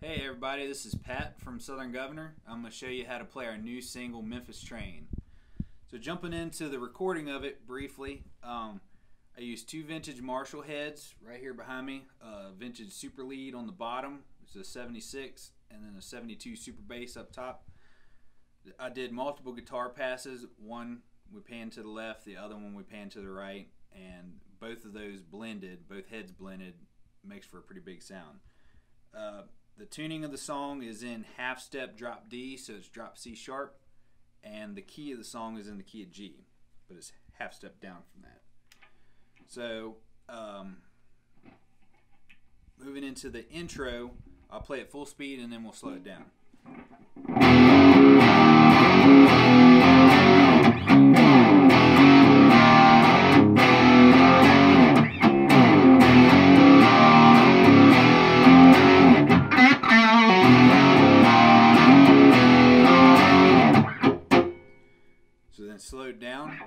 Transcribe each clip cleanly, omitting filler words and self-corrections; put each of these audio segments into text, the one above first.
Hey everybody, this is Pat from Southern Governor. I'm going to show you how to play our new single, Memphis Train. So jumping into the recording of it briefly, I used two vintage Marshall heads right here behind me, a vintage super lead on the bottom, which is a 76, and then a 72 super bass up top. I did multiple guitar passes, one we panned to the left, the other one we panned to the right, and both of those blended, both heads blended, makes for a pretty big sound. The tuning of the song is in half step drop D, so it's drop C sharp, and the key of the song is in the key of G, but it's half step down from that. So moving into the intro, I'll play it full speed and then we'll slow it down. So then slowed down.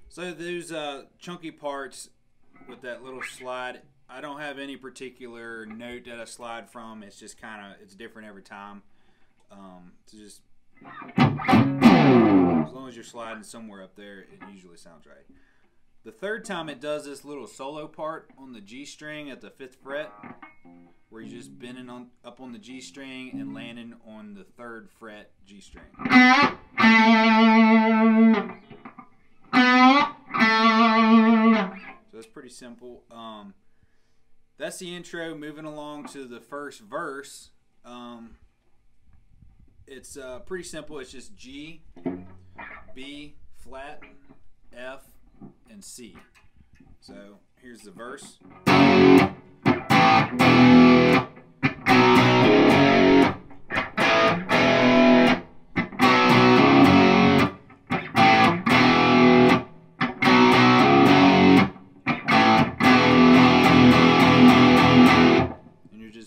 So those chunky parts with that little slide, I don't have any particular note that I slide from. It's just it's different every time. So just as long as you're sliding somewhere up there, it usually sounds right. The third time it does this little solo part on the G string at the 5th fret, where you're just bending up on the G string and landing on the 3rd fret G string. So that's pretty simple. That's the intro. Moving along to the first verse, it's pretty simple. It's just G, B, flat, F, and C. So here's the verse.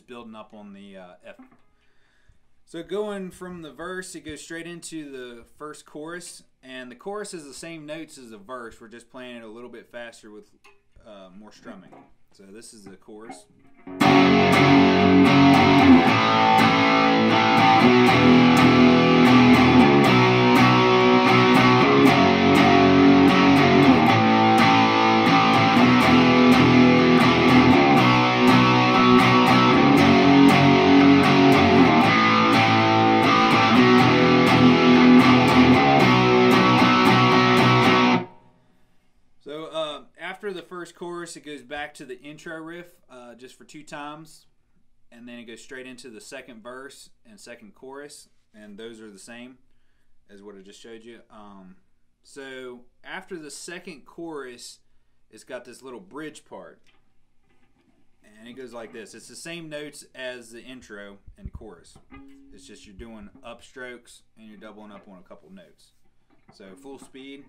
Building up on the F. So going from the verse, it goes straight into the first chorus, and the chorus is the same notes as the verse. We're just playing it a little bit faster with more strumming. So this is the chorus. After the first chorus, it goes back to the intro riff just for 2 times, and then it goes straight into the second verse and second chorus, and those are the same as what I just showed you. So after the second chorus, it's got this little bridge part, and it goes like this. It's the same notes as the intro and chorus. It's just you're doing upstrokes and you're doubling up on a couple notes. So full speed.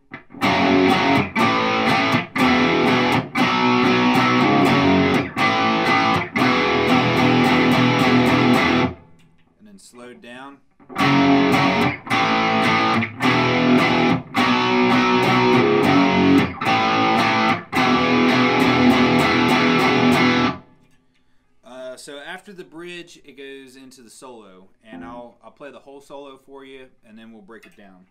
And then slowed down. So after the bridge, it goes into the solo, and I'll play the whole solo for you, and then we'll break it down.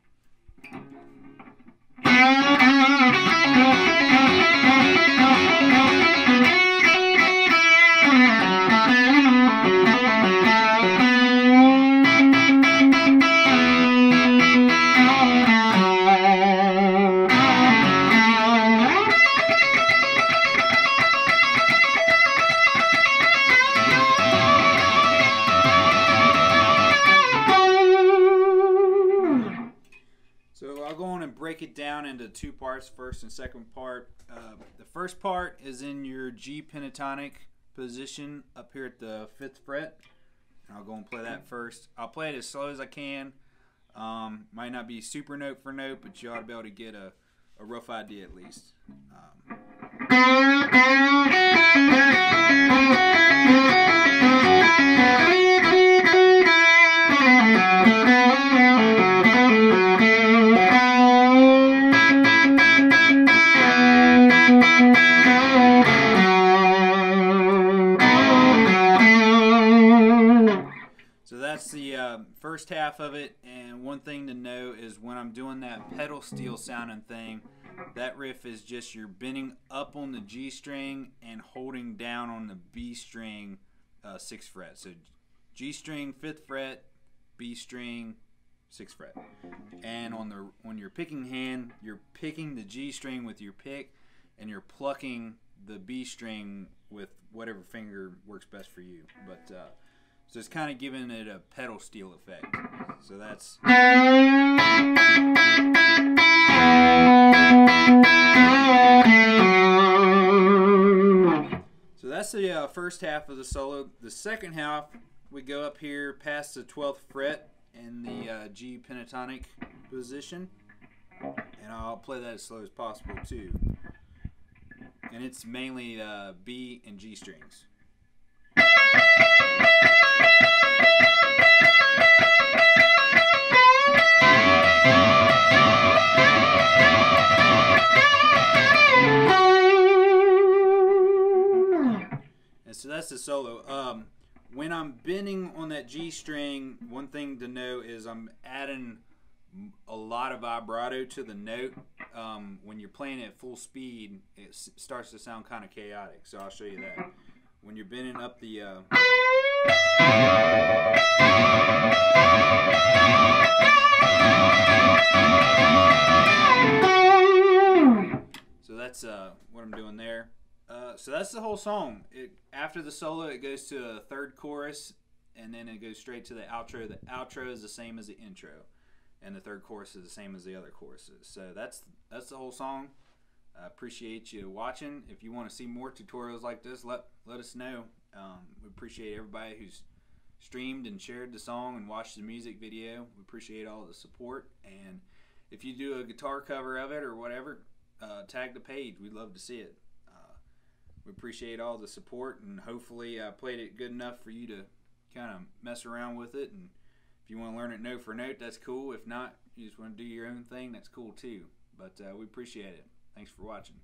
So I'll go on and break it down into 2 parts, first and second part. The first part is in your G pentatonic position up here at the 5th fret. I'll go and play that first. I'll play it as slow as I can. Might not be super note for note, but you ought to be able to get a a rough idea at least. So that's the first half of it, and one thing to know is when I'm doing that pedal steel sounding thing, that riff is just you're bending up on the G string and holding down on the B string 6th fret. So G string 5th fret, B string 6th fret. And on your picking hand, you're picking the G string with your pick, and you're plucking the B string with whatever finger works best for you. But so it's kind of giving it a pedal steel effect. So that's. So that's the first half of the solo. The second half, we go up here past the 12th fret in the G pentatonic position, and I'll play that as slow as possible too. And it's mainly B and G strings. And so that's the solo. When I'm bending on that G string, one thing to know is I'm adding a lot of vibrato to the note. When you're playing at full speed, it starts to sound kind of chaotic. So I'll show you that. When you're bending up the so that's what I'm doing there. So that's the whole song. After the solo, it goes to a third chorus, and then it goes straight to the outro. The outro is the same as the intro, and the third chorus is the same as the other choruses. So that's the whole song. I appreciate you watching. If you want to see more tutorials like this, let us know. We appreciate everybody who's streamed and shared the song and watched the music video. We appreciate all the support. And if you do a guitar cover of it or whatever, tag the page. We'd love to see it. We appreciate all the support, and hopefully I played it good enough for you to kind of mess around with it. And if you want to learn it note for note, that's cool. If not, you just want to do your own thing, that's cool too. But we appreciate it. Thanks for watching.